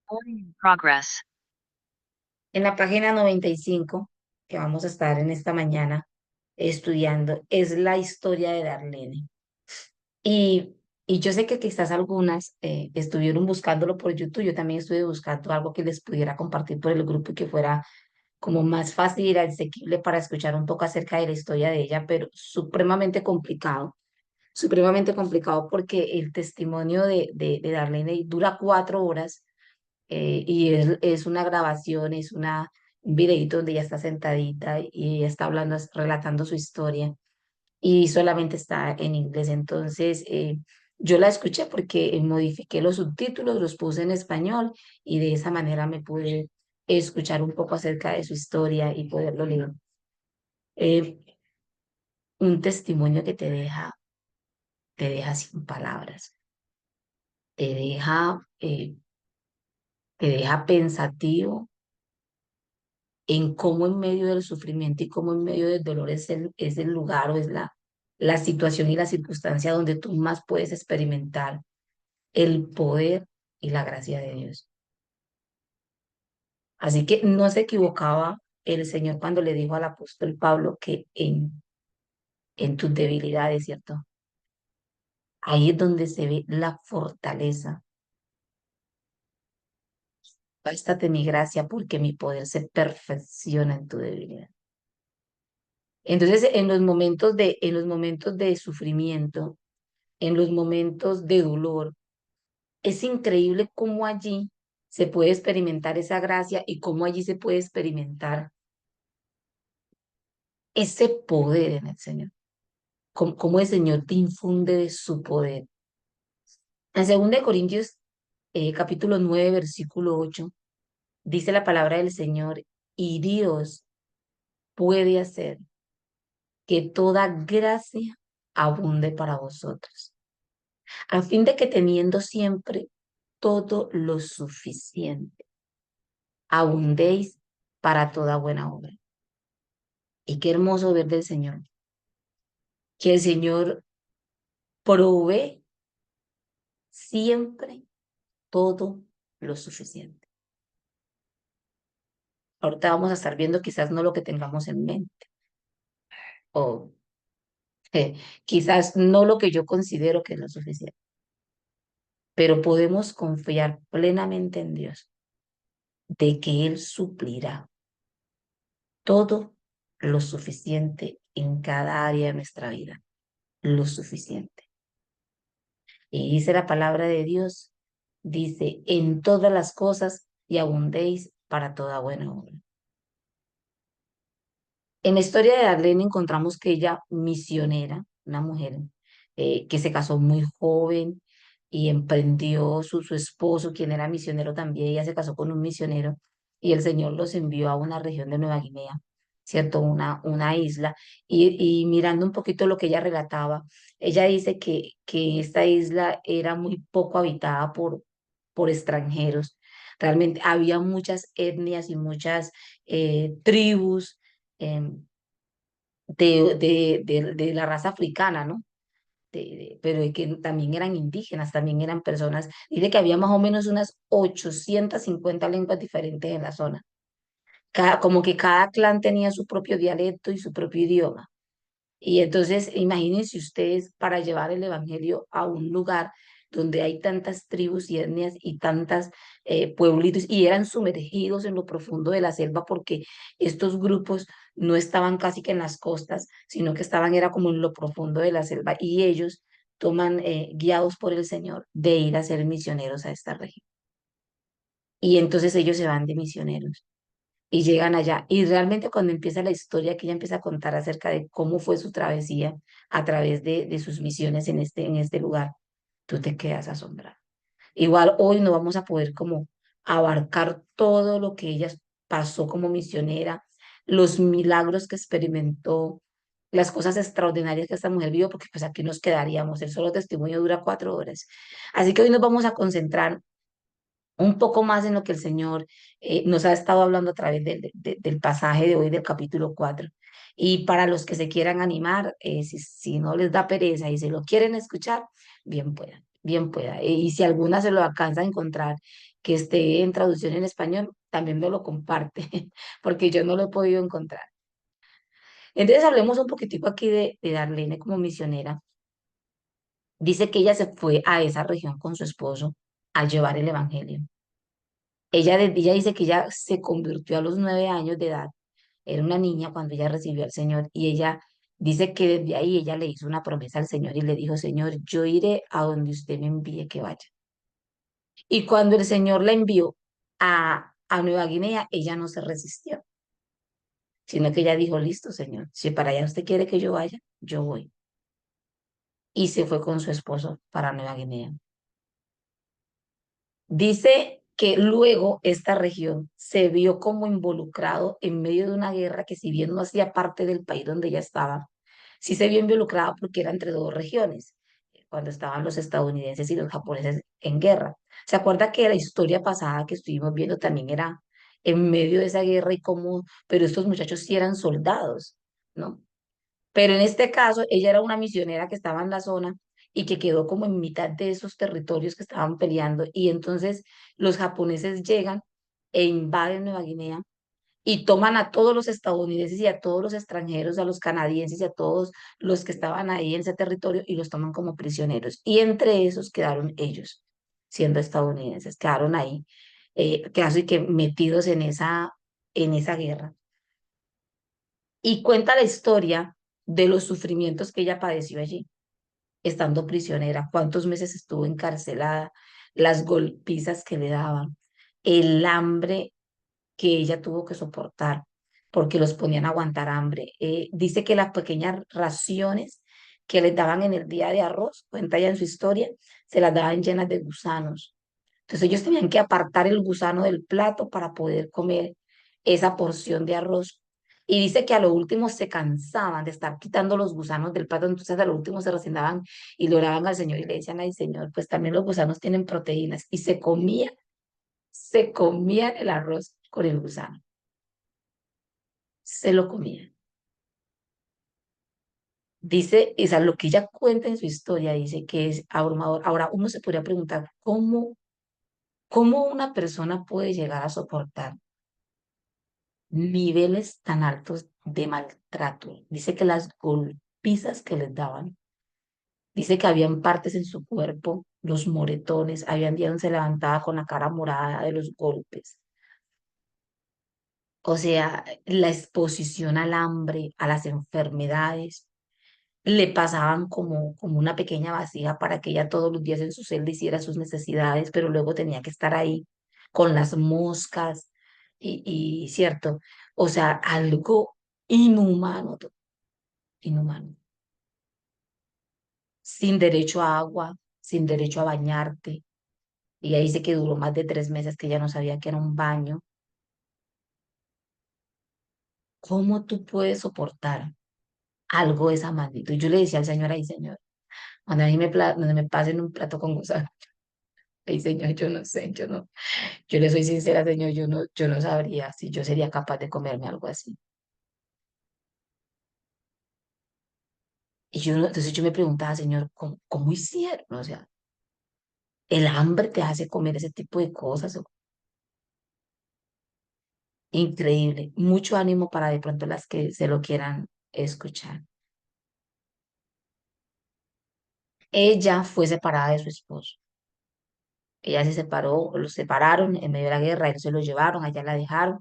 Recording in progress. En la página 95, que vamos a estar en esta mañana estudiando, es la historia de Darlene. Y, y yo sé que quizás algunas estuvieron buscándolo por YouTube, yo también estuve buscando algo que les pudiera compartir por el grupo y que fuera como más fácil y asequible para escuchar un poco acerca de la historia de ella, pero supremamente complicado porque el testimonio de Darlene dura 4 horas y es una grabación, un videito donde ella está sentadita y ella está hablando, relatando su historia y solamente está en inglés. Entonces, yo la escuché porque modifiqué los subtítulos, los puse en español y de esa manera me pude escuchar un poco acerca de su historia y poderlo leer. Eh, un testimonio que te deja sin palabras, te deja, eh, te deja pensativo en cómo en medio del sufrimiento y cómo en medio del dolor es el lugar o es la situación y la circunstancia donde tú más puedes experimentar el poder y la gracia de Dios. Así que no se equivocaba el Señor cuando le dijo al apóstol Pablo que en tus debilidades, ¿cierto? Ahí es donde se ve la fortaleza. Bástate mi gracia porque mi poder se perfecciona en tu debilidad. Entonces, en los momentos de sufrimiento, en los momentos de dolor, es increíble cómo allí se puede experimentar esa gracia y cómo allí se puede experimentar ese poder en el Señor, cómo el Señor te infunde de su poder. En 2 Corintios capítulo 9 versículo 8 dice la palabra del Señor, y Dios puede hacer que toda gracia abunde para vosotros, a fin de que teniendo siempre todo lo suficiente, abundéis para toda buena obra. Y qué hermoso ver del Señor, que el Señor provee siempre todo lo suficiente. Ahorita vamos a estar viendo quizás no lo que tengamos en mente, o eh, quizás no lo que yo considero que es lo suficiente, pero podemos confiar plenamente en Dios de que Él suplirá todo lo suficiente en cada área de nuestra vida, lo suficiente. Y dice la palabra de Dios, dice, en todas las cosas y abundéis para toda buena obra. En la historia de Darlene encontramos que ella, misionera, una mujer que se casó muy joven y emprendió su esposo, quien era misionero también, ella se casó con un misionero y el Señor los envió a una región de Nueva Guinea, ¿cierto? Una isla. Y mirando un poquito lo que ella relataba, ella dice que esta isla era muy poco habitada por extranjeros. Realmente había muchas etnias y muchas tribus em, de la raza africana, ¿no? Pero de que también eran indígenas, también eran personas. Dice que había más o menos unas 850 lenguas diferentes en la zona. Como que cada clan tenía su propio dialecto y su propio idioma. Y entonces, imagínense ustedes para llevar el evangelio a un lugar donde hay tantas tribus y etnias y tantas pueblitos y eran sumergidos en lo profundo de la selva porque estos grupos no estaban casi que en las costas, sino que estaban era como en lo profundo de la selva y ellos toman guiados por el Señor de ir a ser misioneros a esta región. Y entonces ellos se van de misioneros y llegan allá. Y realmente cuando empieza la historia, que ella empieza a contar acerca de cómo fue su travesía a través de sus misiones en este lugar, tú te quedas asombrado. Igual hoy no vamos a poder como abarcar todo lo que ella pasó como misionera, los milagros que experimentó, las cosas extraordinarias que esta mujer vivió, porque pues aquí nos quedaríamos. El solo testimonio dura 4 horas. Así que hoy nos vamos a concentrar un poco más en lo que el Señor nos ha estado hablando a través del pasaje de hoy del capítulo 4. Y para los que se quieran animar, si no les da pereza y se lo quieren escuchar, bien puedan. bien pueda. Y si alguna se lo alcanza a encontrar que esté en traducción en español, también me lo comparte, porque yo no lo he podido encontrar. Entonces hablemos un poquitico aquí de Darlene como misionera. Dice que ella se fue a esa región con su esposo a llevar el evangelio. Ella dice que ella se convirtió a los 9 años de edad. Era una niña cuando ella recibió al Señor y ella dice que desde ahí ella le hizo una promesa al Señor y le dijo, Señor, yo iré a donde usted me envíe que vaya. Y cuando el Señor la envió a Nueva Guinea, ella no se resistió, sino que ella dijo, listo, Señor, si para allá usted quiere que yo vaya, yo voy. Y se fue con su esposo para Nueva Guinea. Dice que luego esta región se vio como involucrado en medio de una guerra que si bien no hacía parte del país donde ella estaba, sí se vio involucrado porque era entre dos regiones, cuando estaban los estadounidenses y los japoneses en guerra. ¿Se acuerda que la historia pasada que estuvimos viendo también era en medio de esa guerra y cómo, pero estos muchachos sí eran soldados, ¿no? Pero en este caso, ella era una misionera que estaba en la zona y que quedó como en mitad de esos territorios que estaban peleando. Y entonces los japoneses llegan e invaden Nueva Guinea y toman a todos los estadounidenses y a todos los extranjeros, a los canadienses y a todos los que estaban ahí en ese territorio y los toman como prisioneros. Y entre esos quedaron ellos, siendo estadounidenses, quedaron ahí, casi que metidos en esa guerra. Y cuenta la historia de los sufrimientos que ella padeció allí, estando prisionera, cuántos meses estuvo encarcelada, las golpizas que le daban, el hambre que ella tuvo que soportar, porque los ponían a aguantar hambre. Dice que las pequeñas raciones que les daban en el día de arroz, cuenta ella en su historia, se las daban llenas de gusanos. Entonces ellos tenían que apartar el gusano del plato para poder comer esa porción de arroz. Y dice que a lo último se cansaban de estar quitando los gusanos del plato, entonces a lo último se resignaban y le oraban al Señor y le decían, ay Señor, pues también los gusanos tienen proteínas. Y se comían el arroz con el gusano, se lo comían. Dice, esa lo que ella cuenta en su historia, dice que es abrumador. Ahora uno se podría preguntar, ¿cómo una persona puede llegar a soportar niveles tan altos de maltrato? Dice que las golpizas que les daban, dice que habían partes en su cuerpo, los moretones, habían días donde se levantaba con la cara morada de los golpes. O sea, la exposición al hambre, a las enfermedades, le pasaban como una pequeña vasija para que ella todos los días en su celda hiciera sus necesidades, pero luego tenía que estar ahí con las moscas cierto, o sea, algo inhumano, inhumano, sin derecho a agua, sin derecho a bañarte. Y ahí dice que duró más de 3 meses que ella no sabía que era un baño. ¿Cómo tú puedes soportar algo de esa magnitud? Yo le decía al Señor, ay Señor, cuando a mí donde me pasen un plato con gusano, ay Señor, yo no sé, yo no. Yo le soy sincera, Señor, yo no sabría si yo sería capaz de comerme algo así. Y entonces yo me preguntaba, Señor, ¿cómo hicieron? O sea, el hambre te hace comer ese tipo de cosas. Increíble. Mucho ánimo para de pronto las que se lo quieran escuchar. Ella fue separada de su esposo. Ella se separó, los separaron en medio de la guerra, ellos se lo llevaron, allá la dejaron.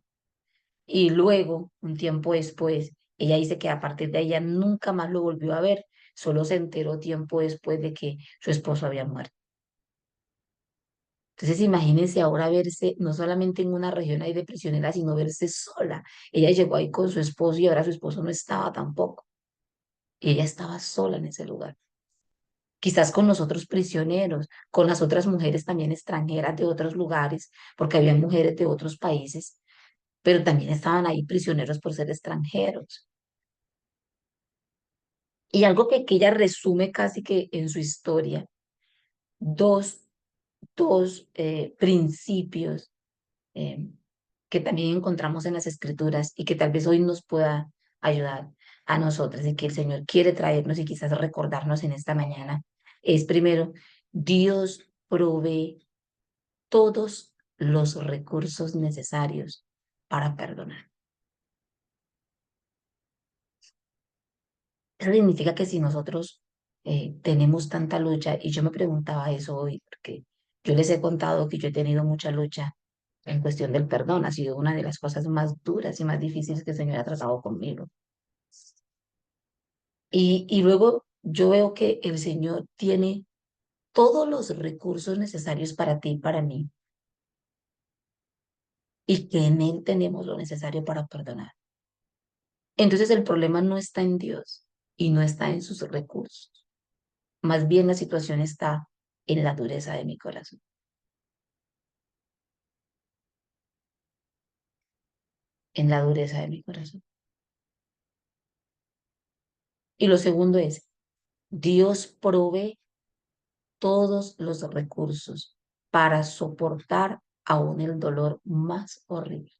Y luego, un tiempo después, ella dice que a partir de ahí ella nunca más lo volvió a ver, solo se enteró tiempo después de que su esposo había muerto. Entonces, imagínense ahora verse no solamente en una región ahí de prisionera, sino verse sola. Ella llegó ahí con su esposo y ahora su esposo no estaba tampoco. Y ella estaba sola en ese lugar. Quizás con los otros prisioneros, con las otras mujeres también extranjeras de otros lugares, porque había mujeres de otros países, pero también estaban ahí prisioneros por ser extranjeros. Y algo que ella resume casi que en su historia, dos, dos principios eh, que también encontramos en las escrituras y que tal vez hoy nos pueda ayudar a nosotras y que el Señor quiere traernos y quizás recordarnos en esta mañana, es primero, Dios provee todos los recursos necesarios para perdonar. Eso significa que si nosotros tenemos tanta lucha, y yo me preguntaba eso hoy, porque yo les he contado que yo he tenido mucha lucha en cuestión del perdón, ha sido una de las cosas más duras y más difíciles que el Señor ha tratado conmigo. Y luego yo veo que el Señor tiene todos los recursos necesarios para ti y para mí, y que en Él tenemos lo necesario para perdonar. Entonces el problema no está en Dios y no está en sus recursos. Más bien la situación está en la dureza de mi corazón, en la dureza de mi corazón. Y lo segundo es, Dios provee todos los recursos para soportar aún el dolor más horrible.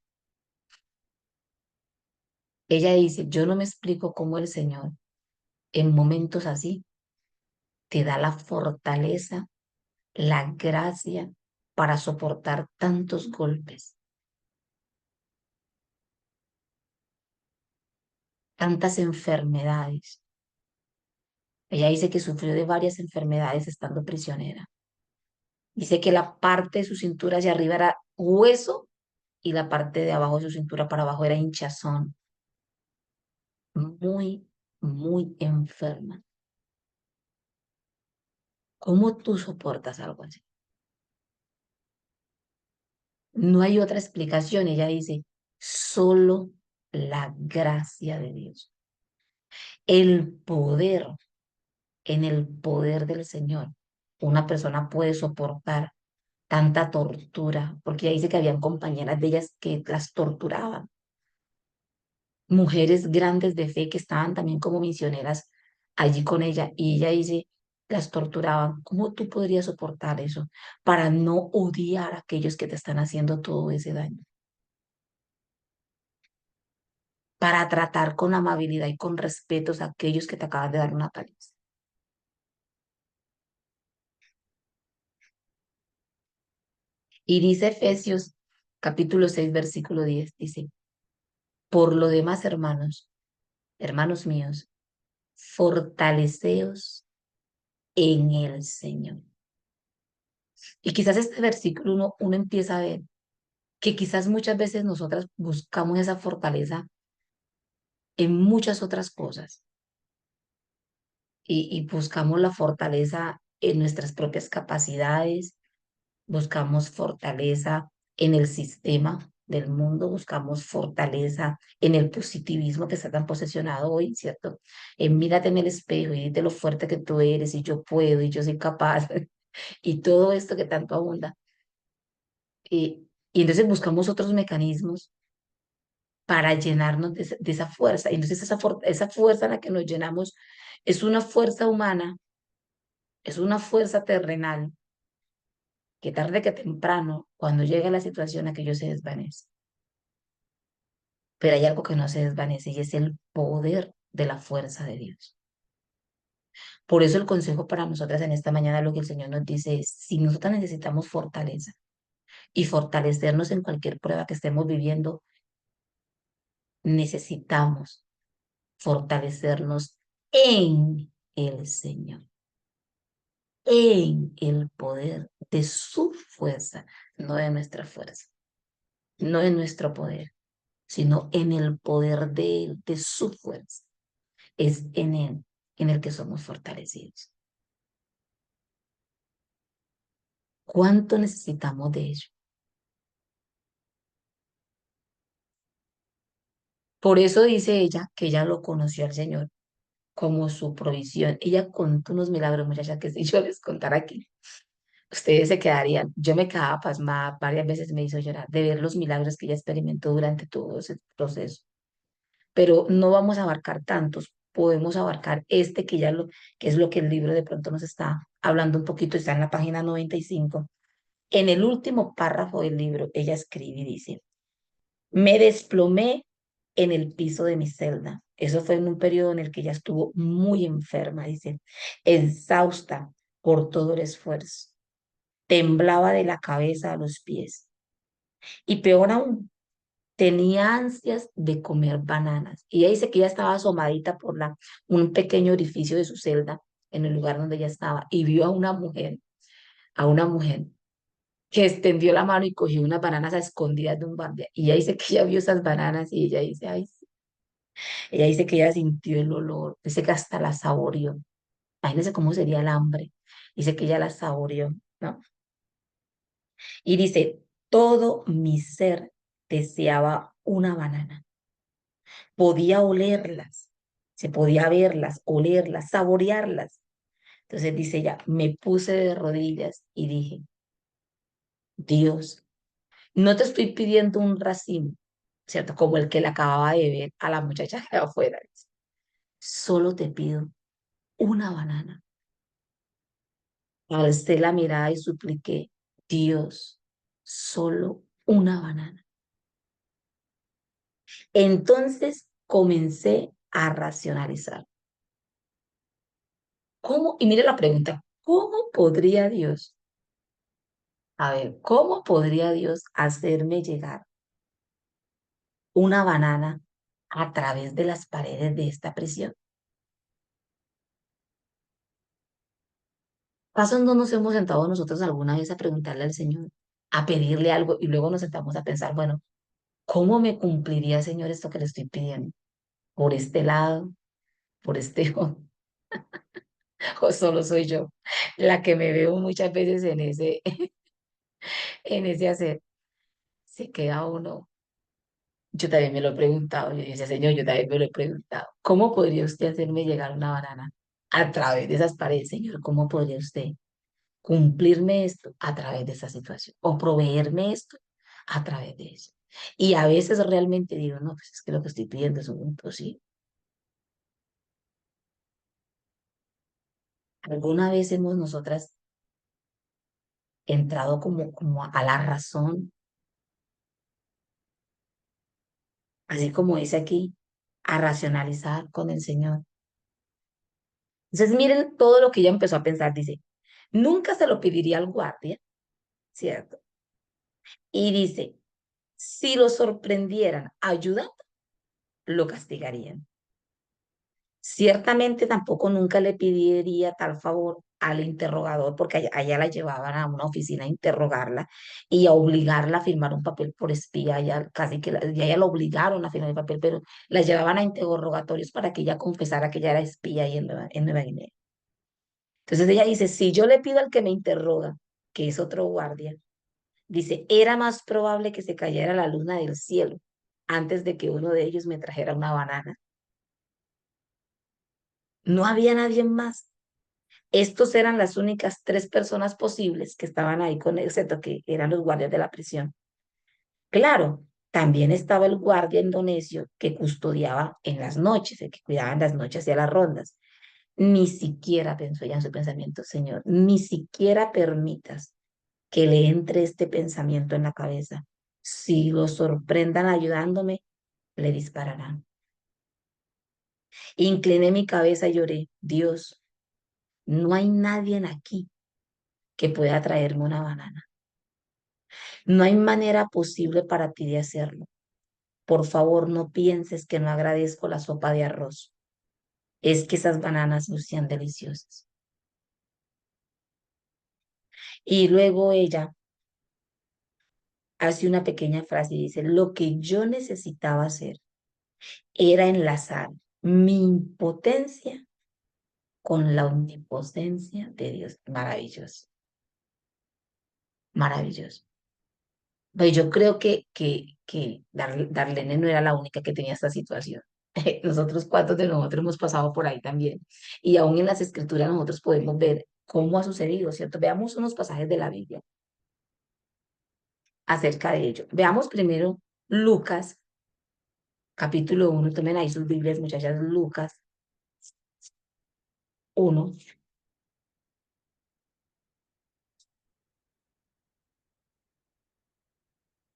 Ella dice, yo no me explico cómo el Señor en momentos así te da la fortaleza, la gracia para soportar tantos golpes, tantas enfermedades. Ella dice que sufrió de varias enfermedades estando prisionera. Dice que la parte de su cintura hacia arriba era hueso y la parte de abajo de su cintura para abajo era hinchazón. Muy, muy enferma. ¿Cómo tú soportas algo así? No hay otra explicación. Ella dice, solo la gracia de Dios. El poder, en el poder del Señor. Una persona puede soportar tanta tortura, porque ella dice que habían compañeras de ellas que las torturaban, mujeres grandes de fe que estaban también como misioneras allí con ella, y ella dice, las torturaban. ¿Cómo tú podrías soportar eso para no odiar a aquellos que te están haciendo todo ese daño? Para tratar con amabilidad y con respeto a aquellos que te acaban de dar una paliza. Y dice Efesios capítulo 6 versículo 10 dice, por lo demás, hermanos, hermanos míos, fortaleceos en el Señor. Y quizás este versículo uno empieza a ver que quizás muchas veces nosotras buscamos esa fortaleza en muchas otras cosas y buscamos la fortaleza en nuestras propias capacidades, buscamos fortaleza en el sistema del mundo, buscamos fortaleza en el positivismo que está tan posesionado hoy, ¿cierto? En mírate en el espejo y dite lo fuerte que tú eres y yo puedo y yo soy capaz y todo esto que tanto abunda. Y entonces buscamos otros mecanismos para llenarnos de esa fuerza. Y entonces esa fuerza en la que nos llenamos es una fuerza humana, es una fuerza terrenal, que tarde que temprano, cuando llega la situación, aquello se desvanece. Pero hay algo que no se desvanece y es el poder de la fuerza de Dios. Por eso el consejo para nosotras en esta mañana, lo que el Señor nos dice es, si nosotras necesitamos fortaleza y fortalecernos en cualquier prueba que estemos viviendo, necesitamos fortalecernos en el Señor, en el poder de su fuerza, no de nuestra fuerza, no de nuestro poder, sino en el poder de Él, de su fuerza. Es en Él en el que somos fortalecidos. ¿Cuánto necesitamos de ello? Por eso dice ella que ella lo conoció al Señor como su provisión. Ella contó unos milagros, muchachas, que si yo les contara aquí, ustedes se quedarían. Yo me quedaba pasmada, varias veces me hizo llorar de ver los milagros que ella experimentó durante todo ese proceso. Pero no vamos a abarcar tantos, podemos abarcar este que es lo que el libro de pronto nos está hablando un poquito, está en la página 95. En el último párrafo del libro, ella escribe y dice, me desplomé en el piso de mi celda. Eso fue en un periodo en el que ella estuvo muy enferma, dice, exhausta, por todo el esfuerzo. Temblaba de la cabeza a los pies. Y peor aún, tenía ansias de comer bananas. Y ella dice que ella estaba asomadita por un pequeño orificio de su celda en el lugar donde ella estaba y vio a una mujer que extendió la mano y cogió unas bananas a escondidas de un guardia. Y ella dice que ella vio esas bananas y ella dice, ay, sí. Ella dice que ella sintió el olor, dice que hasta la saboreó. Imagínense cómo sería el hambre. Dice que ella la saboreó, ¿no? Y dice, todo mi ser deseaba una banana. Podía olerlas, se podía verlas, olerlas, saborearlas. Entonces dice ella, me puse de rodillas y dije, Dios, no te estoy pidiendo un racimo, ¿cierto? Como el que le acababa de ver a la muchacha que afuera. Solo te pido una banana. Alcé la mirada y supliqué, Dios, solo una banana. Entonces comencé a racionalizar. ¿Cómo? Y mire la pregunta, ¿cómo podría Dios, a ver, cómo podría Dios hacerme llegar una banana a través de las paredes de esta prisión? ¿Acaso no nos hemos sentado nosotros alguna vez a preguntarle al Señor, a pedirle algo y luego nos sentamos a pensar, bueno, ¿cómo me cumpliría, Señor, esto que le estoy pidiendo? ¿Por este lado? ¿Por este otro? ¿O solo soy yo la que me veo muchas veces en ese hacer? Se queda uno. Yo también me lo he preguntado. Yo decía, Señor, yo también me lo he preguntado. ¿Cómo podría usted hacerme llegar una banana a través de esas paredes, Señor? ¿Cómo podría usted cumplirme esto a través de esa situación? ¿O proveerme esto a través de eso? Y a veces realmente digo, no, pues es que lo que estoy pidiendo es un imposible. ¿Alguna vez hemos nosotras entrado como a la razón, así como dice aquí, a racionalizar con el Señor? Entonces miren todo lo que ella empezó a pensar. Dice, nunca se lo pediría al guardia, ¿cierto? Y dice, si lo sorprendieran ayudando, lo castigarían. Ciertamente tampoco nunca le pediría tal favor al interrogador, porque allá la llevaban a una oficina a interrogarla y a obligarla a firmar un papel por espía, ya casi que ya ella la obligaron a firmar el papel, pero la llevaban a interrogatorios para que ella confesara que ella era espía ahí en Nueva Guinea. Entonces ella dice, si yo le pido al que me interroga, que es otro guardia, dice, era más probable que se cayera la luna del cielo antes de que uno de ellos me trajera una banana. No había nadie más. Estos eran las únicas tres personas posibles que estaban ahí con él, excepto que eran los guardias de la prisión. Claro, también estaba el guardia indonesio que custodiaba en las noches, el que cuidaba en las noches y a las rondas. Ni siquiera, pensó ella en su pensamiento, Señor, ni siquiera permitas que le entre este pensamiento en la cabeza. Si lo sorprendan ayudándome, le dispararán. Incliné mi cabeza y lloré, Dios, no hay nadie aquí que pueda traerme una banana. No hay manera posible para ti de hacerlo. Por favor, no pienses que no agradezco la sopa de arroz. Es que esas bananas lucían deliciosas. Y luego ella hace una pequeña frase y dice, lo que yo necesitaba hacer era enlazar mi impotencia con la omnipotencia de Dios. Maravilloso, maravilloso. Pues yo creo que Darlene no era la única que tenía esta situación. Nosotros, cuantos de nosotros hemos pasado por ahí también. Y aún en las escrituras nosotros podemos ver cómo ha sucedido, ¿cierto? Veamos unos pasajes de la Biblia acerca de ello. Veamos primero Lucas, capítulo 1. Tomen ahí sus Biblias, muchachas. Lucas 1,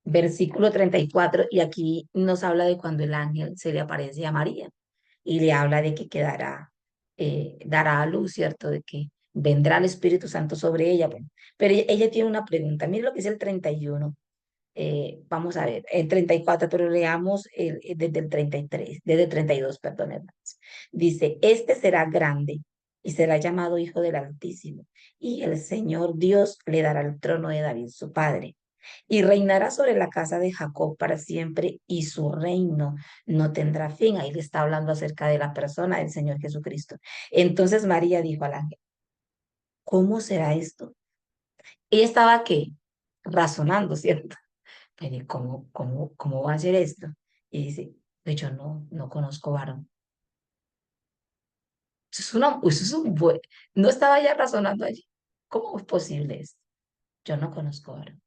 versículo 34. Y aquí nos habla de cuando el ángel se le aparece a María y le habla de que dará a luz, ¿cierto? De que vendrá el Espíritu Santo sobre ella. Bueno, pero ella tiene una pregunta. Mire lo que es el 31. Vamos a ver, el 34, pero leamos desde el 33, desde el 32, perdón, hermanos. Dice, este será grande y será llamado Hijo del Altísimo, y el Señor Dios le dará el trono de David, su padre, y reinará sobre la casa de Jacob para siempre, y su reino no tendrá fin. Ahí le está hablando acerca de la persona del Señor Jesucristo. Entonces María dijo al ángel, ¿cómo será esto? Ella estaba, ¿qué? Razonando, ¿cierto? Pero ¿y cómo va a ser esto? Y dice, pues yo no conozco varón. Eso es un buen, no estaba ya razonando allí. ¿Cómo es posible esto? Yo no conozco varón.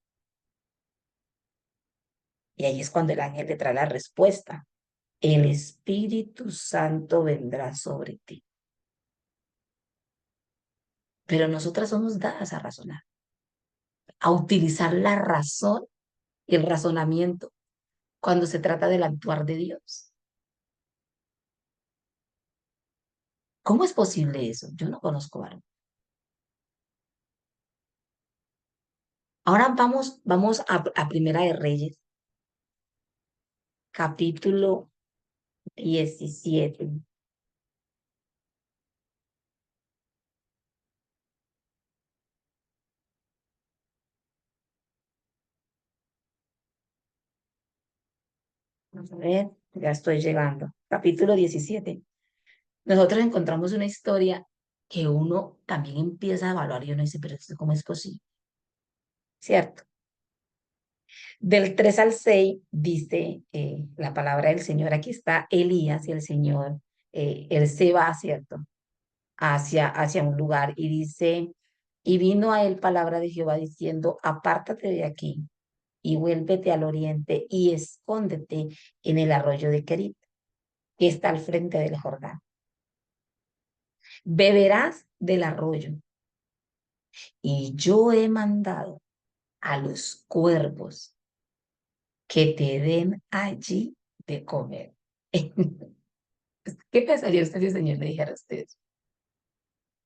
Y ahí es cuando el ángel le trae la respuesta. El Espíritu Santo vendrá sobre ti. Pero nosotras somos dadas a razonar, a utilizar la razón y el razonamiento cuando se trata del actuar de Dios. ¿Cómo es posible eso? Yo no conozco varón. Ahora vamos a Primera de Reyes, capítulo 17. Vamos a ver, ya estoy llegando. Capítulo 17. Nosotros encontramos una historia que uno también empieza a evaluar y uno dice, pero ¿esto cómo es posible? ¿Cierto? Del 3 al 6 dice la palabra del Señor. Aquí está Elías y el Señor, él se va, ¿cierto? Hacia un lugar y dice, y vino a él palabra de Jehová diciendo, apártate de aquí y vuélvete al oriente y escóndete en el arroyo de Kerit, que está al frente del Jordán. Beberás del arroyo, y yo he mandado a los cuervos que te den allí de comer. ¿Qué pensaría usted si el Señor le dijera a ustedes?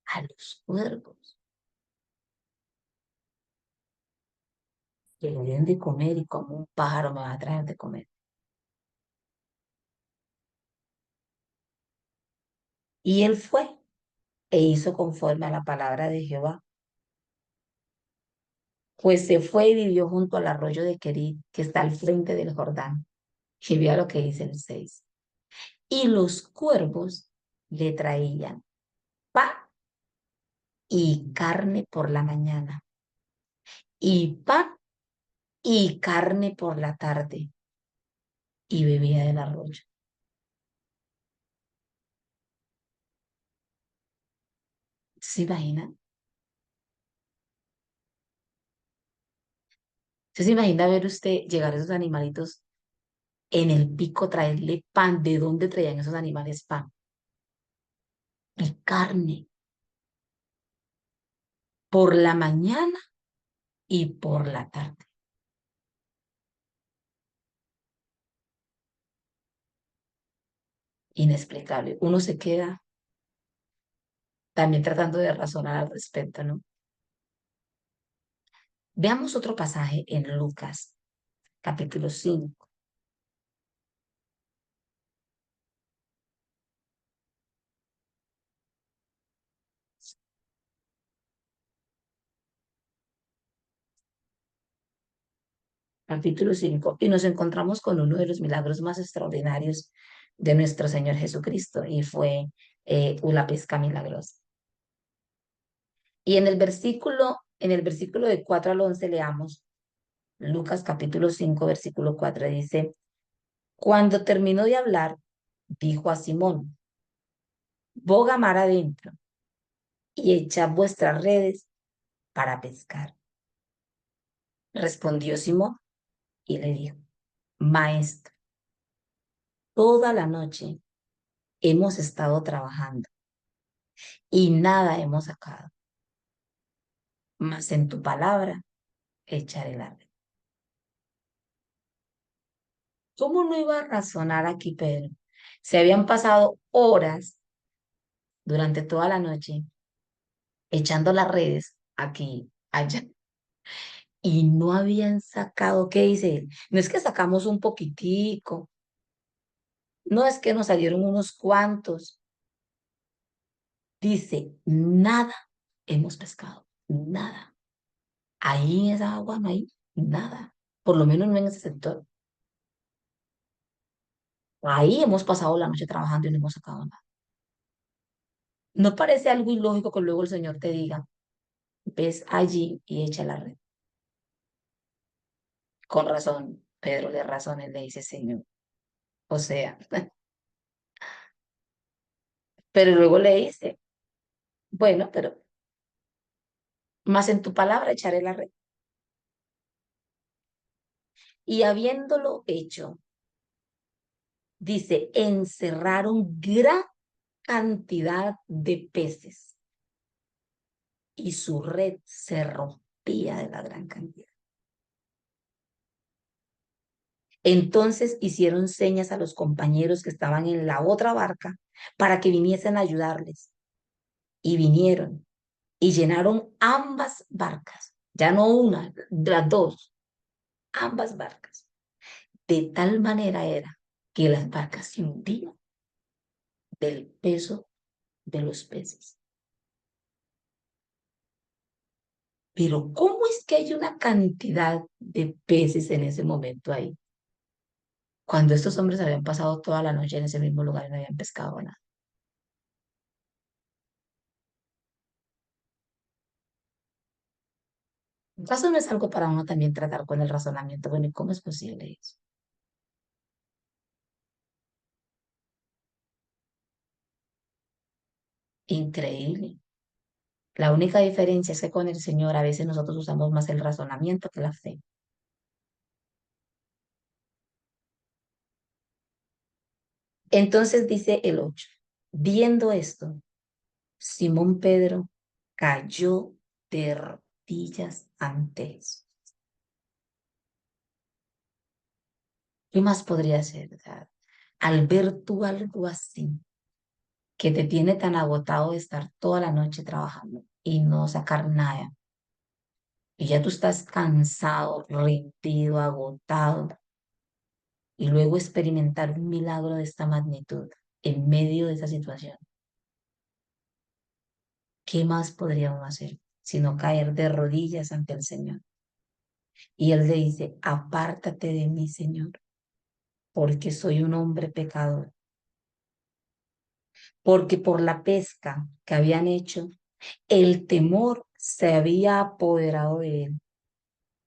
A los cuervos que le den de comer y como un pájaro me va a traer de comer. Y él fue e hizo conforme a la palabra de Jehová. Pues se fue y vivió junto al arroyo de Querit, que está al frente del Jordán. Y vea lo que dice el 6. Y los cuervos le traían pan y carne por la mañana, y pan y carne por la tarde, y bebía del arroyo. ¿Se imagina? ¿Se imagina ver usted llegar a esos animalitos en el pico, traerle pan? ¿De dónde traían esos animales pan? Y carne por la mañana y por la tarde. Inexplicable. Uno se queda también tratando de razonar al respecto, ¿no? Veamos otro pasaje en Lucas, capítulo 5. Capítulo 5 y nos encontramos con uno de los milagros más extraordinarios de nuestro Señor Jesucristo, y fue una pesca milagrosa. Y en el versículo de 4 al 11 leamos Lucas capítulo 5 versículo 4 dice, cuando terminó de hablar, dijo a Simón, boga mar adentro y echad vuestras redes para pescar. Respondió Simón y le dijo, maestro, toda la noche hemos estado trabajando y nada hemos sacado, mas en tu palabra echaré la red. ¿Cómo no iba a razonar aquí Pedro? Se habían pasado horas durante toda la noche echando las redes aquí, allá, y no habían sacado, ¿qué dice él? No es que sacamos un poquitico, no es que nos salieron unos cuantos, dice, nada hemos pescado, nada. Ahí en esa agua no hay nada, por lo menos no en ese sector. Ahí hemos pasado la noche trabajando y no hemos sacado nada. ¿No parece algo ilógico que luego el Señor te diga, ves allí y echa la red? Con razón, Pedro de razones le dice Señor. O sea, pero luego le dice, bueno, pero más en tu palabra echaré la red. Y habiéndolo hecho, dice, encerraron gran cantidad de peces y su red se rompía de la gran cantidad. Entonces hicieron señas a los compañeros que estaban en la otra barca para que viniesen a ayudarles. Y vinieron y llenaron ambas barcas, ya no una, las dos, ambas barcas. De tal manera era que las barcas se hundían del peso de los peces. Pero ¿cómo es que hay una cantidad de peces en ese momento ahí? Cuando estos hombres habían pasado toda la noche en ese mismo lugar y no habían pescado nada. ¿Acaso no es algo para uno también tratar con el razonamiento? Bueno, ¿y cómo es posible eso? Increíble. La única diferencia es que con el Señor a veces nosotros usamos más el razonamiento que la fe. Entonces dice el 8. Viendo esto, Simón Pedro cayó de rodillas ante Jesús. ¿Qué más podría ser? O sea, al ver tú algo así, que te tiene tan agotado de estar toda la noche trabajando y no sacar nada, y ya tú estás cansado, rendido, agotado, y luego experimentar un milagro de esta magnitud en medio de esa situación, ¿qué más podríamos hacer sino caer de rodillas ante el Señor? Y él le dice, apártate de mí, Señor, porque soy un hombre pecador, porque por la pesca que habían hecho, el temor se había apoderado de él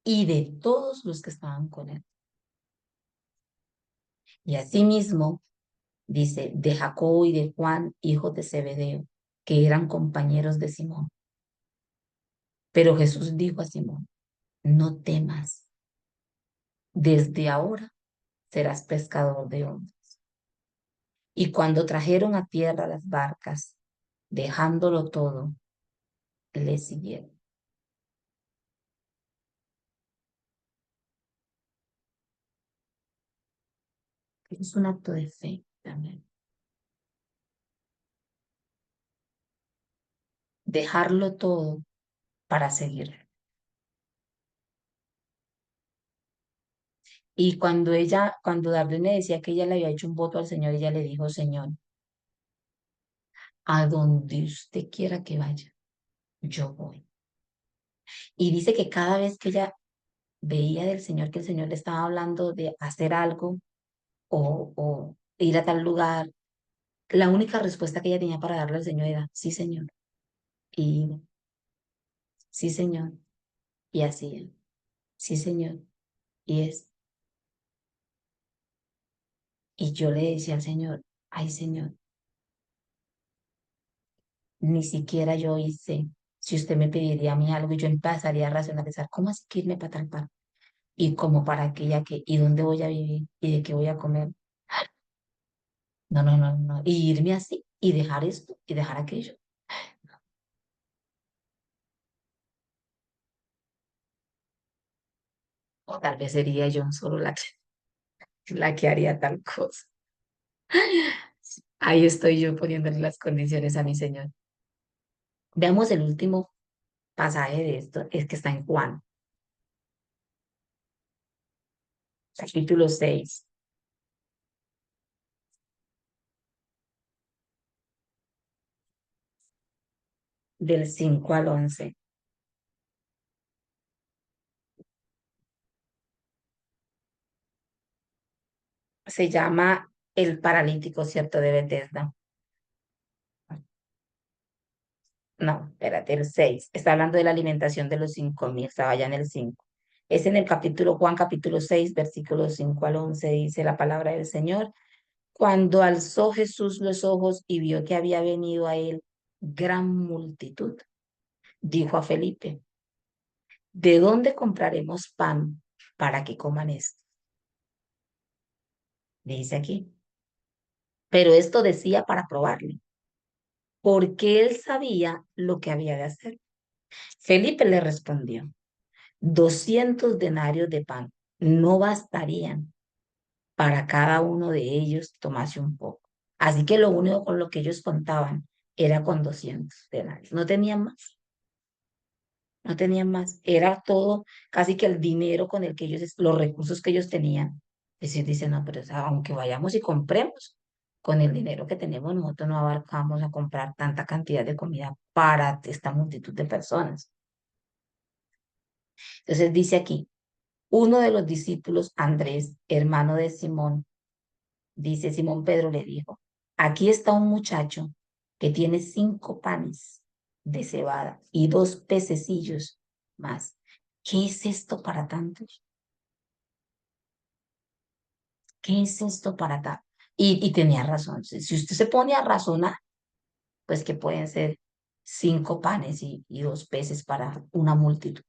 y de todos los que estaban con él. Y asimismo, dice, de Jacobo y de Juan, hijos de Zebedeo, que eran compañeros de Simón. Pero Jesús dijo a Simón, no temas, desde ahora serás pescador de hombres. Y cuando trajeron a tierra las barcas, dejándolo todo, le siguieron. Es un acto de fe también. Dejarlo todo para seguir. Y cuando Darlene decía que ella le había hecho un voto al Señor, ella le dijo, Señor, a donde usted quiera que vaya, yo voy. Y dice que cada vez que ella veía del Señor que el Señor le estaba hablando de hacer algo o ir a tal lugar, la única respuesta que ella tenía para darle al Señor era, sí, Señor. Y iba, sí, Señor. Y hacía, sí, Señor. Y es, y yo le decía al Señor, ay, Señor, ni siquiera yo hice, si usted me pediría a mí algo, y yo empezaría a racionalizar, ¿cómo así que irme para tal parte? Y como para aquella que, ¿y dónde voy a vivir? ¿Y de qué voy a comer? No, no, no, no. Y irme así y dejar esto y dejar aquello. O tal vez sería yo solo la que haría tal cosa. Ahí estoy yo poniéndole las condiciones a mi Señor. Veamos el último pasaje de esto, es que está en Juan, capítulo 6 del 5 al 11. Se llama El paralítico, ¿cierto? De Bethesda. No, espérate, el 6. Está hablando de la alimentación de los 5.000, estaba ya en el 5. Es en el capítulo, Juan capítulo 6, versículos 5 al 11, dice la palabra del Señor. Cuando alzó Jesús los ojos y vio que había venido a él gran multitud, dijo a Felipe, ¿de dónde compraremos pan para que coman esto? Dice aquí. Pero esto decía para probarle, porque él sabía lo que había de hacer. Felipe le respondió, 200 denarios de pan no bastarían para cada uno de ellos tomase un poco. Así que lo único con lo que ellos contaban era con 200 denarios. No tenían más, no tenían más. Era todo casi que el dinero con el que ellos, los recursos que ellos tenían. Es decir, dicen, no, pero o sea, aunque vayamos y compremos, con el dinero que tenemos nosotros no abarcamos a comprar tanta cantidad de comida para esta multitud de personas. Entonces dice aquí, uno de los discípulos, Andrés, hermano de Simón, dice Simón Pedro le dijo, aquí está un muchacho que tiene 5 panes de cebada y 2 pececillos más. ¿Qué es esto para tantos? ¿Qué es esto para tantos? Y tenía razón. Si usted se pone a razonar, pues que pueden ser 5 panes y 2 peces para una multitud.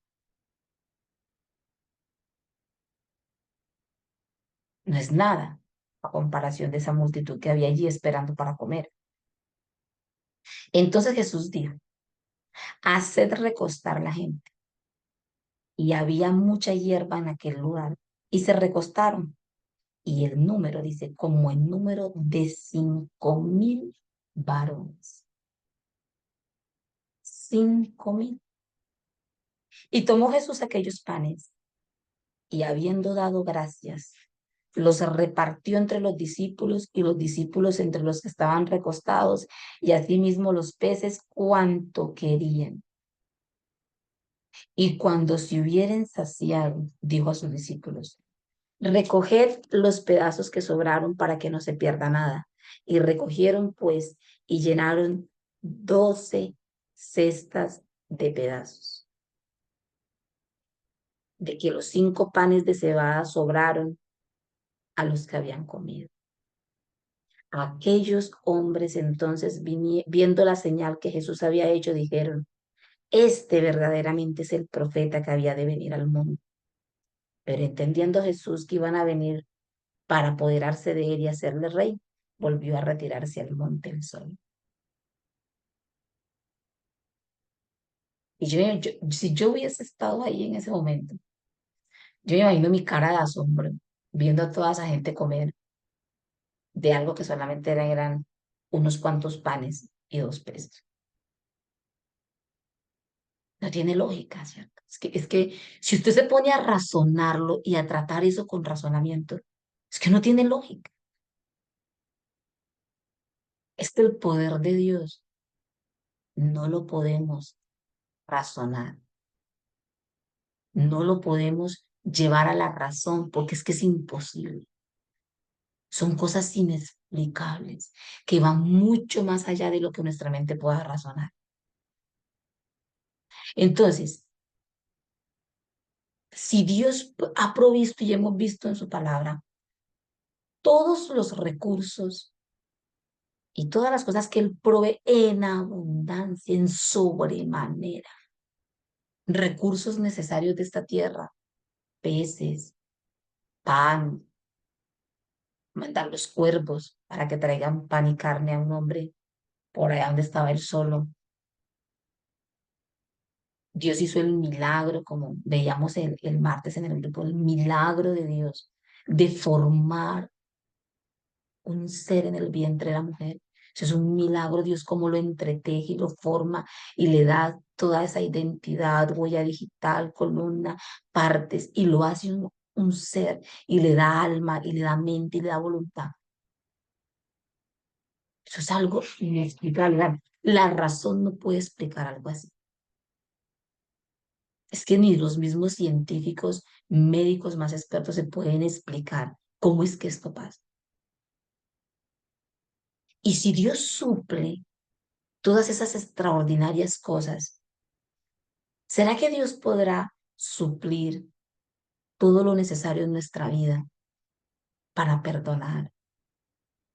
No es nada a comparación de esa multitud que había allí esperando para comer. Entonces Jesús dijo, haced recostar la gente. Y había mucha hierba en aquel lugar. Y se recostaron. Y el número, dice, como el número de 5.000 varones. 5.000. Y tomó Jesús aquellos panes y habiendo dado gracias, los repartió entre los discípulos y los discípulos entre los que estaban recostados y asimismo los peces cuanto querían. Y cuando se hubieren saciado, dijo a sus discípulos, recoged los pedazos que sobraron para que no se pierda nada. Y recogieron pues y llenaron 12 cestas de pedazos, de que los 5 panes de cebada sobraron a los que habían comido. Aquellos hombres entonces, viendo la señal que Jesús había hecho, dijeron, este verdaderamente es el profeta que había de venir al mundo. Pero entendiendo Jesús que iban a venir para apoderarse de él y hacerle rey, volvió a retirarse al monte el sol. Y si yo hubiese estado ahí en ese momento, yo me imagino mi cara de asombro viendo a toda esa gente comer de algo que solamente eran unos cuantos panes y 2 peces. No tiene lógica, ¿cierto? Es que si usted se pone a razonarlo y a tratar eso con razonamiento, es que no tiene lógica. Es que el poder de Dios no lo podemos razonar, no lo podemos llevar a la razón porque es que es imposible. Son cosas inexplicables que van mucho más allá de lo que nuestra mente pueda razonar. Entonces, si Dios ha provisto y hemos visto en su palabra todos los recursos y todas las cosas que Él provee en abundancia, en sobremanera, recursos necesarios de esta tierra, peces, pan, mandar los cuervos para que traigan pan y carne a un hombre por allá donde estaba él solo. Dios hizo el milagro, como veíamos el martes en el grupo, el milagro de Dios de formar un ser en el vientre de la mujer. Eso es un milagro, Dios cómo lo entreteje y lo forma y le da toda esa identidad, huella digital, columna, partes, y lo hace un ser y le da alma y le da mente y le da voluntad. Eso es algo inexplicable. La razón no puede explicar algo así. Es que ni los mismos científicos, médicos más expertos se pueden explicar cómo es que esto pasa. Y si Dios suple todas esas extraordinarias cosas, ¿será que Dios podrá suplir todo lo necesario en nuestra vida para perdonar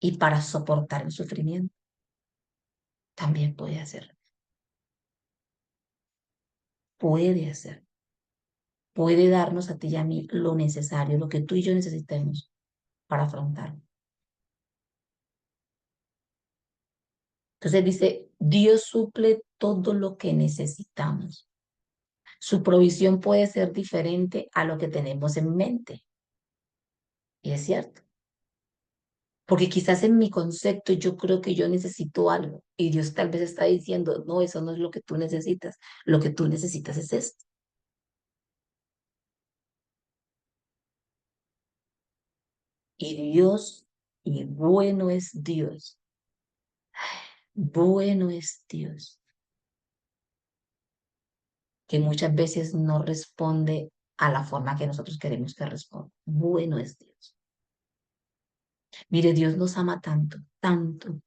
y para soportar el sufrimiento? También puede hacer, puede hacer, puede darnos a ti y a mí lo necesario, lo que tú y yo necesitemos para afrontarlo. Entonces dice, Dios suple todo lo que necesitamos. Su provisión puede ser diferente a lo que tenemos en mente. Y es cierto. Porque quizás en mi concepto yo creo que yo necesito algo y Dios tal vez está diciendo, no, eso no es lo que tú necesitas. Lo que tú necesitas es esto. Y Dios, y bueno es Dios, bueno es Dios, que muchas veces no responde a la forma que nosotros queremos que responda. Bueno es Dios. Mire, Dios nos ama tanto, tanto,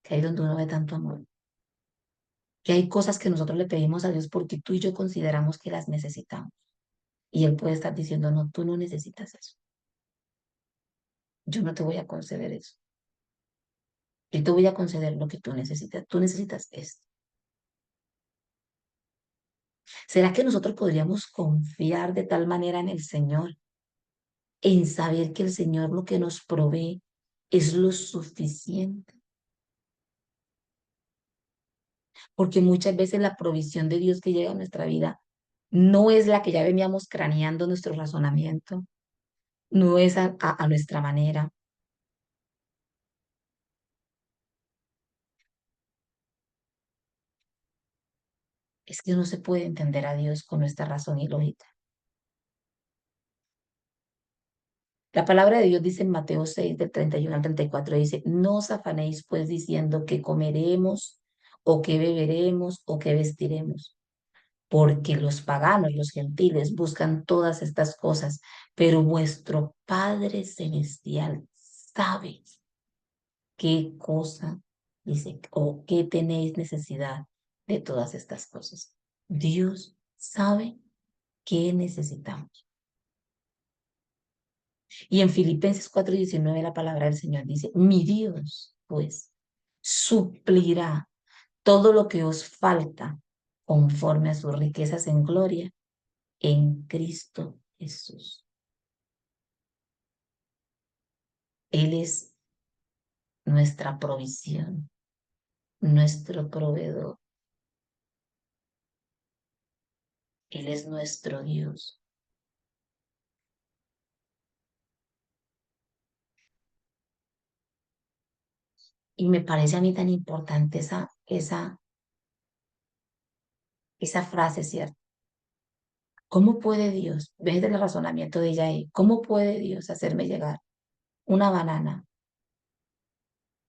que ahí donde uno ve tanto amor, que hay cosas que nosotros le pedimos a Dios porque tú y yo consideramos que las necesitamos. Y Él puede estar diciendo, no, tú no necesitas eso. Yo no te voy a conceder eso. Yo te voy a conceder lo que tú necesitas. Tú necesitas esto. ¿Será que nosotros podríamos confiar de tal manera en el Señor, en saber que el Señor lo que nos provee es lo suficiente? Porque muchas veces la provisión de Dios que llega a nuestra vida no es la que ya veníamos craneando nuestro razonamiento, no es a nuestra manera. Es que no se puede entender a Dios con nuestra razón y lógica. La palabra de Dios dice en Mateo 6, del 31 al 34, dice, no os afanéis pues diciendo que comeremos o que beberemos o que vestiremos, porque los paganos, los gentiles buscan todas estas cosas, pero vuestro Padre Celestial sabe qué cosa, dice, o qué tenéis necesidad de todas estas cosas. Dios sabe qué necesitamos. Y en Filipenses 4:19 la palabra del Señor dice, mi Dios, pues, suplirá todo lo que os falta conforme a sus riquezas en gloria en Cristo Jesús. Él es nuestra provisión, nuestro proveedor. Él es nuestro Dios. Y me parece a mí tan importante esa frase, ¿cierto? ¿Cómo puede Dios, desde el razonamiento de ella ahí, cómo puede Dios hacerme llegar una banana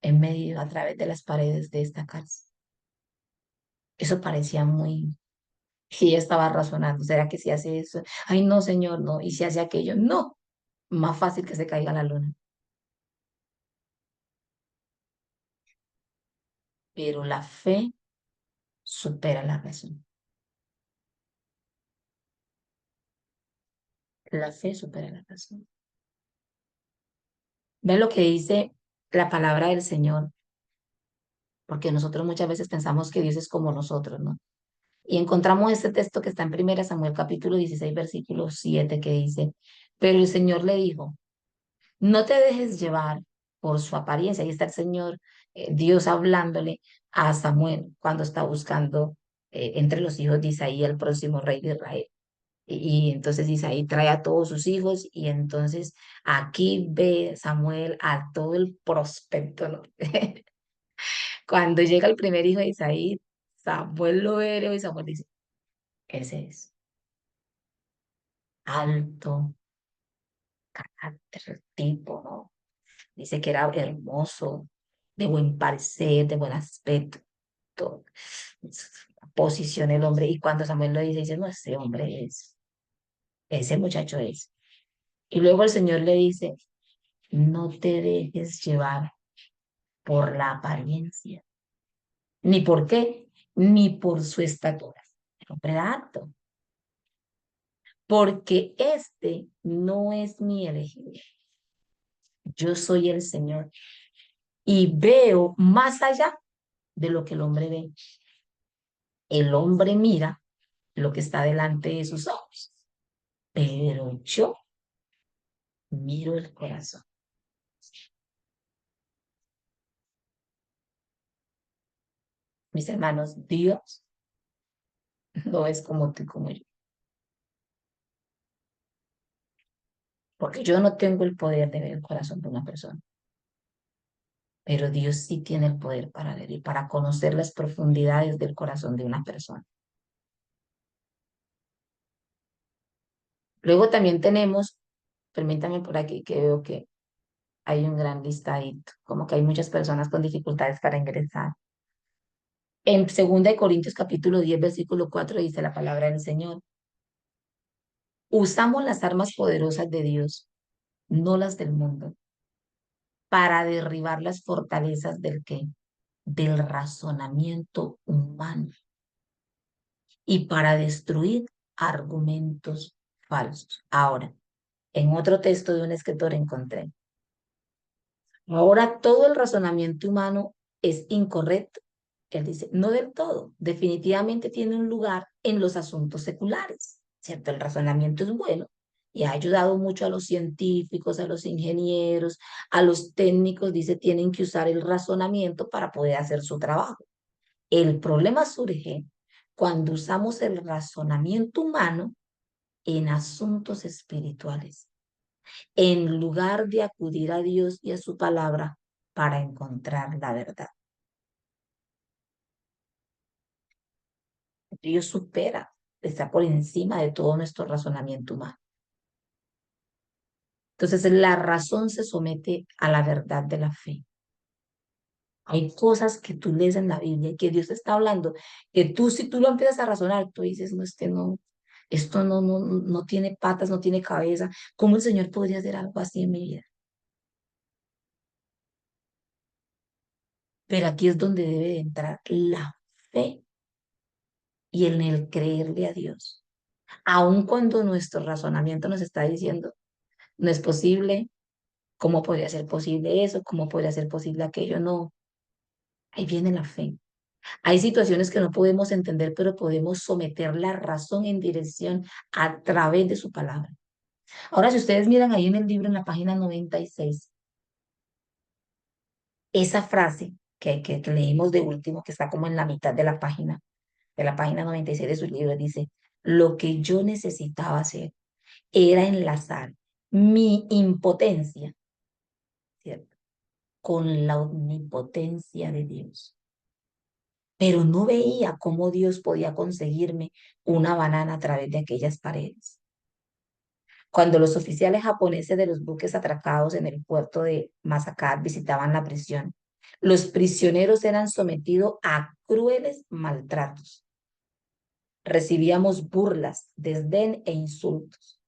en medio, a través de las paredes de esta casa? Eso parecía muy... Y ella estaba razonando, ¿será que si hace eso? Ay, no, señor, no. ¿Y si hace aquello? No. Más fácil que se caiga la luna. Pero la fe supera la razón. La fe supera la razón. ¿Ven lo que dice la palabra del Señor? Porque nosotros muchas veces pensamos que Dios es como nosotros, ¿no? Y encontramos este texto que está en 1 Samuel capítulo 16 versículo 7 que dice, pero el Señor le dijo, no te dejes llevar por su apariencia. Ahí está el Señor, Dios hablándole a Samuel cuando está buscando entre los hijos de Isaí el próximo rey de Israel. Y entonces Isaí trae a todos sus hijos y entonces aquí ve Samuel a todo el prospecto, ¿no? Cuando llega el primer hijo de Isaí, Samuel lo ve y Samuel dice, ese es alto, carácter, tipo, ¿no? Dice que era hermoso, de buen parecer, de buen aspecto, posición el hombre. Y cuando Samuel lo dice, dice, no, ese hombre es, ese muchacho es. Y luego el Señor le dice, no te dejes llevar por la apariencia, ni por qué, ni por su estatura. El hombre era alto, porque este no es mi elegido. Yo soy el Señor y veo más allá de lo que el hombre ve. El hombre mira lo que está delante de sus ojos, pero yo miro el corazón. Mis hermanos, Dios no es como tú y como yo, porque yo no tengo el poder de ver el corazón de una persona, pero Dios sí tiene el poder para ver y para conocer las profundidades del corazón de una persona. Luego también tenemos, permítame por aquí que veo que hay un gran listadito, como que hay muchas personas con dificultades para ingresar. En 2 Corintios capítulo 10 versículo 4 dice la palabra del Señor. Usamos las armas poderosas de Dios, no las del mundo, para derribar las fortalezas del qué? Del razonamiento humano y para destruir argumentos falsos. Ahora, en otro texto de un escritor encontré, ahora todo el razonamiento humano es incorrecto. Él dice, no del todo, definitivamente tiene un lugar en los asuntos seculares, ¿cierto? El razonamiento es bueno y ha ayudado mucho a los científicos, a los ingenieros, a los técnicos, dice, tienen que usar el razonamiento para poder hacer su trabajo. El problema surge cuando usamos el razonamiento humano en asuntos espirituales, en lugar de acudir a Dios y a su palabra para encontrar la verdad. Dios supera, está por encima de todo nuestro razonamiento humano. Entonces, la razón se somete a la verdad de la fe. Hay cosas que tú lees en la Biblia y que Dios está hablando, que tú, si tú lo empiezas a razonar, tú dices, no, esto no tiene patas, no tiene cabeza. ¿Cómo el Señor podría hacer algo así en mi vida? Pero aquí es donde debe de entrar la fe y en el creerle a Dios. Aun cuando nuestro razonamiento nos está diciendo, no es posible, ¿cómo podría ser posible eso? ¿Cómo podría ser posible aquello? No, ahí viene la fe. Hay situaciones que no podemos entender, pero podemos someter la razón en dirección a través de su palabra. Ahora, si ustedes miran ahí en el libro, en la página 96, esa frase que leímos de último, que está como en la mitad de la página 96 de su libro, dice, lo que yo necesitaba hacer era enlazar mi impotencia, ¿cierto? Con la omnipotencia de Dios. Pero no veía cómo Dios podía conseguirme una banana a través de aquellas paredes. Cuando los oficiales japoneses de los buques atracados en el puerto de Masakat visitaban la prisión, los prisioneros eran sometidos a crueles maltratos. Recibíamos burlas, desdén e insultos.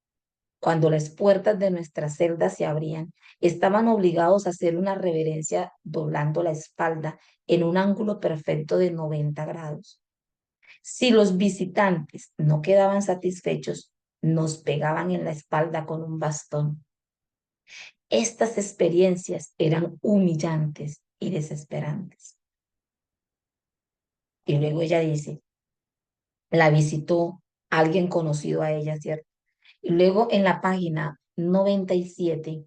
Cuando las puertas de nuestras celdas se abrían, estaban obligados a hacer una reverencia doblando la espalda en un ángulo perfecto de 90 grados. Si los visitantes no quedaban satisfechos, nos pegaban en la espalda con un bastón. Estas experiencias eran humillantes y desesperantes. Y luego ella dice, la visitó alguien conocido a ella, ¿cierto? Y luego en la página 97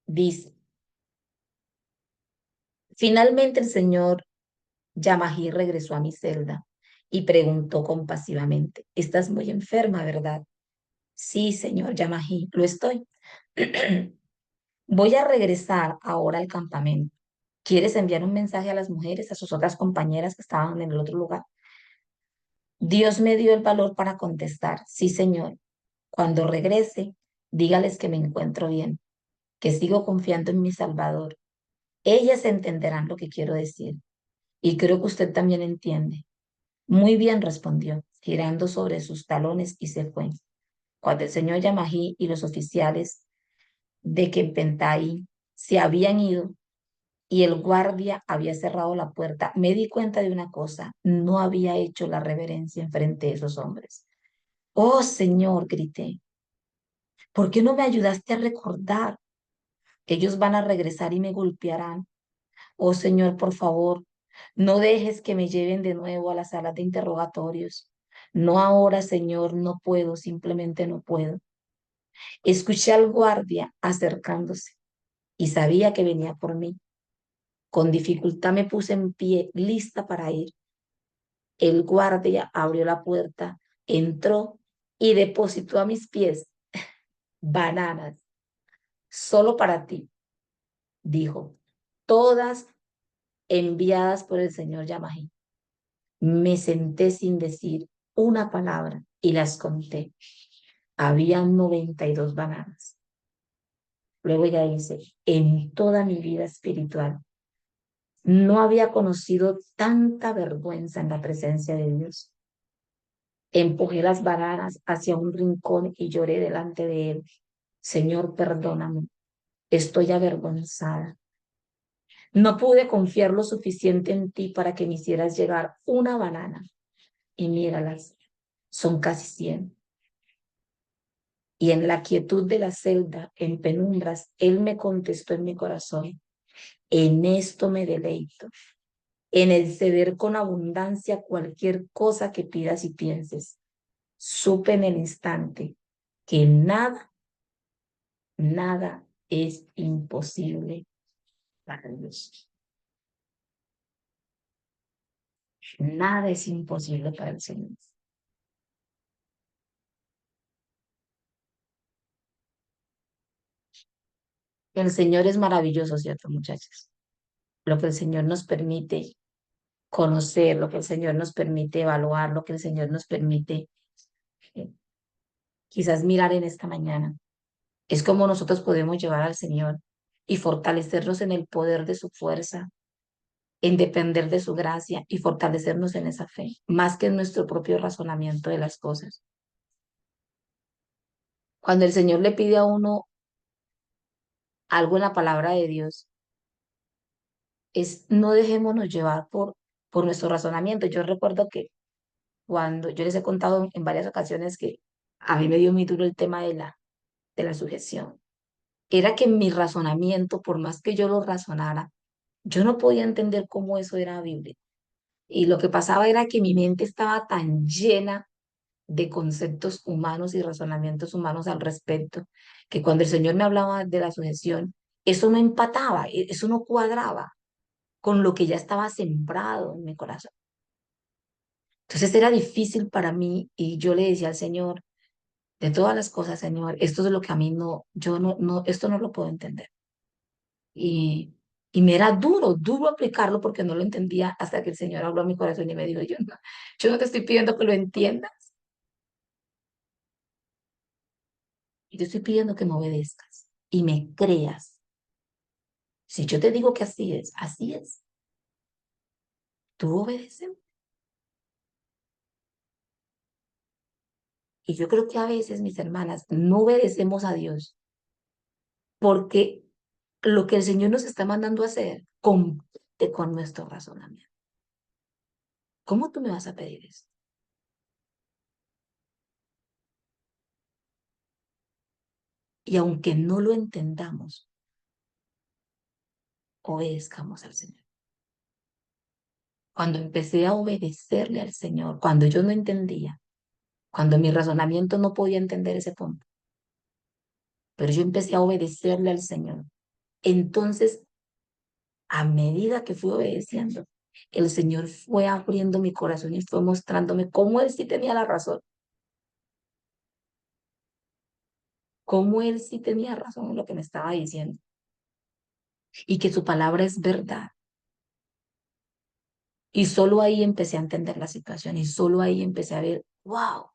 dice, finalmente el señor Yamají regresó a mi celda y preguntó compasivamente, estás muy enferma, ¿verdad? Sí, señor Yamají, lo estoy. Voy a regresar ahora al campamento. ¿Quieres enviar un mensaje a las mujeres, a sus otras compañeras que estaban en el otro lugar? Dios me dio el valor para contestar, sí, Señor. Cuando regrese, dígales que me encuentro bien, que sigo confiando en mi Salvador. Ellas entenderán lo que quiero decir. Y creo que usted también entiende. Muy bien, respondió, girando sobre sus talones y se fue. Cuando el señor Yamají y los oficiales de Kempentai se habían ido y el guardia había cerrado la puerta, me di cuenta de una cosa, no había hecho la reverencia en frente de esos hombres. Oh, Señor, grité, ¿por qué no me ayudaste a recordar? Ellos van a regresar y me golpearán. Oh, Señor, por favor, no dejes que me lleven de nuevo a las salas de interrogatorios. No ahora, Señor, no puedo, simplemente no puedo. Escuché al guardia acercándose y sabía que venía por mí. Con dificultad me puse en pie, lista para ir. El guardia abrió la puerta, entró y depositó a mis pies bananas, solo para ti, dijo, todas enviadas por el señor Yamají. Me senté sin decir una palabra y las conté. Habían 92 bananas. Luego ella dice, en toda mi vida espiritual no había conocido tanta vergüenza en la presencia de Dios. Empujé las bananas hacia un rincón y lloré delante de él. Señor, perdóname, estoy avergonzada. No pude confiar lo suficiente en ti para que me hicieras llegar una banana. Y míralas, son casi 100. Y en la quietud de la celda, en penumbras, él me contestó en mi corazón, en esto me deleito, en el ceder con abundancia cualquier cosa que pidas y pienses. Supe en el instante que nada, nada es imposible para Dios. Nada es imposible para el Señor. El Señor es maravilloso, ¿cierto, muchachos? Lo que el Señor nos permite conocer, lo que el Señor nos permite evaluar, lo que el Señor nos permite eh, quizás mirar en esta mañana. Es como nosotros podemos llevar al Señor y fortalecernos en el poder de su fuerza, en depender de su gracia y fortalecernos en esa fe, más que en nuestro propio razonamiento de las cosas. Cuando el Señor le pide a uno algo en la palabra de Dios, es no dejémonos llevar por nuestro razonamiento. Yo recuerdo que cuando yo les he contado en varias ocasiones que a mí me dio muy duro el tema de la sujeción. Era que mi razonamiento, por más que yo lo razonara, yo no podía entender cómo eso era bíblico. Y lo que pasaba era que mi mente estaba tan llena de conceptos humanos y razonamientos humanos al respecto, que cuando el Señor me hablaba de la sujeción, eso no empataba, eso no cuadraba con lo que ya estaba sembrado en mi corazón. Entonces era difícil para mí y yo le decía al Señor, de todas las cosas, Señor, esto es lo que a mí no, yo no, esto no lo puedo entender. Y me era duro, duro aplicarlo porque no lo entendía hasta que el Señor habló a mi corazón y me dijo, yo no te estoy pidiendo que lo entiendas, yo te estoy pidiendo que me obedezcas y me creas. Si yo te digo que así es, tú obedeces. Y yo creo que a veces, mis hermanas, no obedecemos a Dios porque lo que el Señor nos está mandando a hacer compite con nuestro razonamiento. ¿Cómo tú me vas a pedir eso? Y aunque no lo entendamos, obedezcamos al Señor. Cuando empecé a obedecerle al Señor, cuando yo no entendía, cuando mi razonamiento no podía entender ese punto, pero yo empecé a obedecerle al Señor. Entonces, a medida que fui obedeciendo, el Señor fue abriendo mi corazón y fue mostrándome cómo Él sí tenía la razón, cómo Él sí tenía razón en lo que me estaba diciendo. y que su palabra es verdad. Y solo ahí empecé a entender la situación y solo ahí empecé a ver, wow,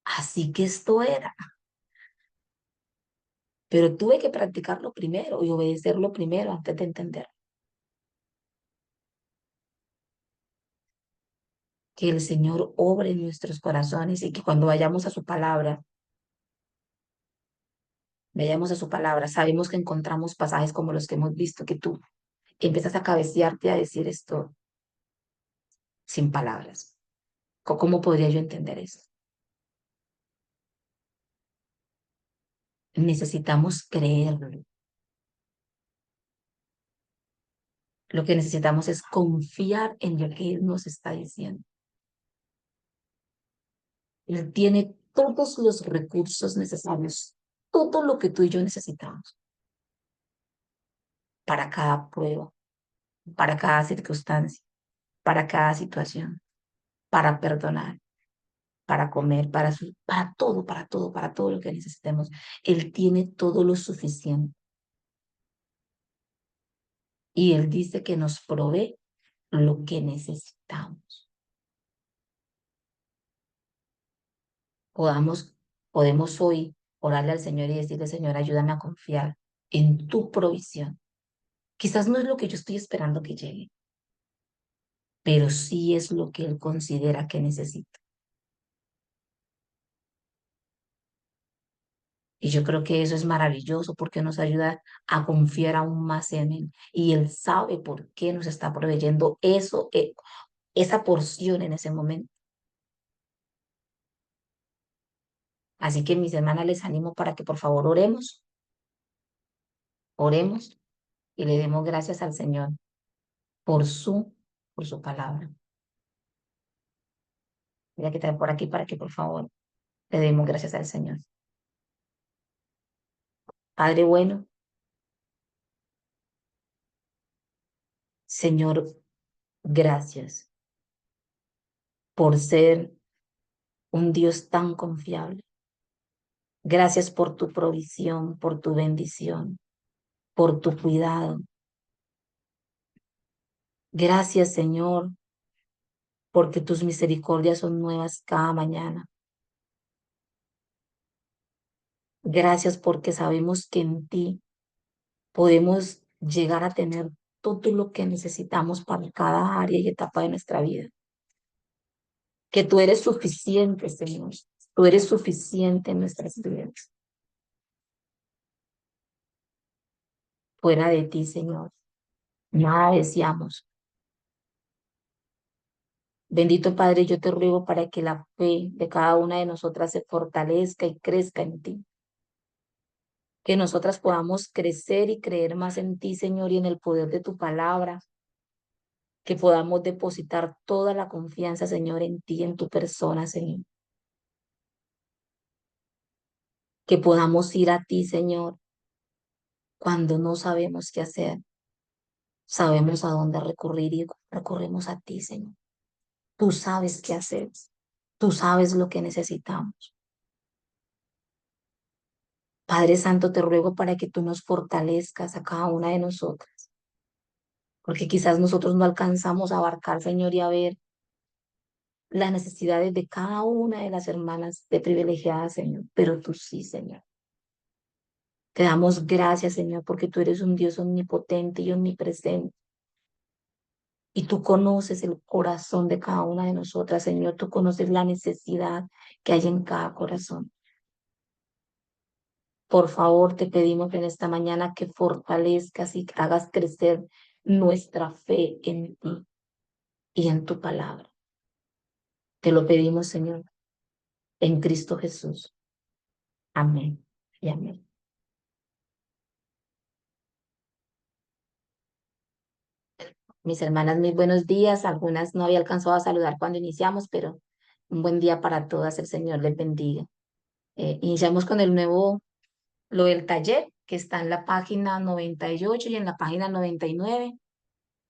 así que esto era. Pero tuve que practicarlo primero y obedecerlo primero antes de entender. Que el Señor obre en nuestros corazones y que cuando vayamos a su palabra, sabemos que encontramos pasajes como los que hemos visto, que tú empiezas a cabecearte a decir esto sin palabras. ¿Cómo podría yo entender eso? Necesitamos creerlo. Lo que necesitamos es confiar en lo que Él nos está diciendo. Él tiene todos los recursos necesarios, todo lo que tú y yo necesitamos para cada prueba, para cada circunstancia, para cada situación, para perdonar, para comer, para todo lo que necesitemos. Él tiene todo lo suficiente y Él dice que nos provee lo que necesitamos. Podamos, podemos hoy orarle al Señor y decirle, Señor, ayúdame a confiar en tu provisión. Quizás no es lo que yo estoy esperando que llegue, pero sí es lo que Él considera que necesito. Y yo creo que eso es maravilloso porque nos ayuda a confiar aún más en Él. Y Él sabe por qué nos está proveyendo eso, esa porción en ese momento. Así que mis hermanas les animo para que por favor oremos y le demos gracias al Señor por por su palabra. Mira que está por aquí para que por favor le demos gracias al Señor. Padre bueno, Señor, gracias por ser un Dios tan confiable. Gracias por tu provisión, por tu bendición, por tu cuidado. Gracias, Señor, porque tus misericordias son nuevas cada mañana. Gracias porque sabemos que en ti podemos llegar a tener todo lo que necesitamos para cada área y etapa de nuestra vida. Que tú eres suficiente, Señor. Tú eres suficiente en nuestras vidas. Fuera de ti, Señor, nada deseamos. Bendito Padre, yo te ruego para que la fe de cada una de nosotras se fortalezca y crezca en ti. Que nosotras podamos crecer y creer más en ti, Señor, y en el poder de tu palabra. Que podamos depositar toda la confianza, Señor, en ti, en tu persona, Señor. Que podamos ir a ti, Señor, cuando no sabemos qué hacer. Sabemos a dónde recurrir y recurrimos a ti, Señor. Tú sabes qué hacer. Tú sabes lo que necesitamos. Padre Santo, te ruego para que tú nos fortalezcas a cada una de nosotras, porque quizás nosotros no alcanzamos a abarcar, Señor, y a ver las necesidades de cada una de las hermanas de privilegiadas, Señor, pero tú sí, Señor. Te damos gracias, Señor, porque tú eres un Dios omnipotente y omnipresente. Y tú conoces el corazón de cada una de nosotras, Señor. Tú conoces la necesidad que hay en cada corazón. Por favor, te pedimos en esta mañana que fortalezcas y hagas crecer nuestra fe en ti y en tu palabra. Te lo pedimos, Señor, en Cristo Jesús. Amén y amén. Mis hermanas, muy buenos días. Algunas no había alcanzado a saludar cuando iniciamos, pero un buen día para todas. El Señor les bendiga. Iniciamos con el nuevo, lo del taller, que está en la página 98 y en la página 99.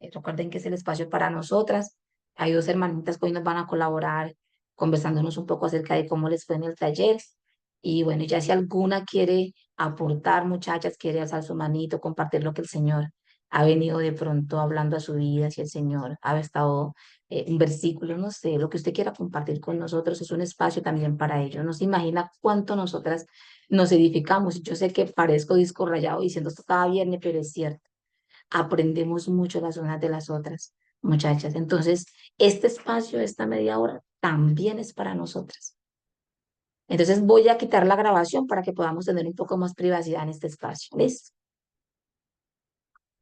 Recuerden que es el espacio para nosotras. Hay dos hermanitas que hoy nos van a colaborar conversándonos un poco acerca de cómo les fue en el taller. Y bueno, ya si alguna quiere aportar, muchachas, quiere alzar su manito, compartir lo que el Señor ha venido de pronto hablando a su vida, si el Señor ha estado un versículo, no sé, lo que usted quiera compartir con nosotros es un espacio también para ellos. No se imagina cuánto nosotras nos edificamos. Yo sé que parezco disco rayado diciendo esto cada viernes, pero es cierto. Aprendemos mucho las unas de las otras, muchachas. Entonces, este espacio, esta media hora, también es para nosotras. Entonces, voy a quitar la grabación para que podamos tener un poco más privacidad en este espacio. ¿Listo?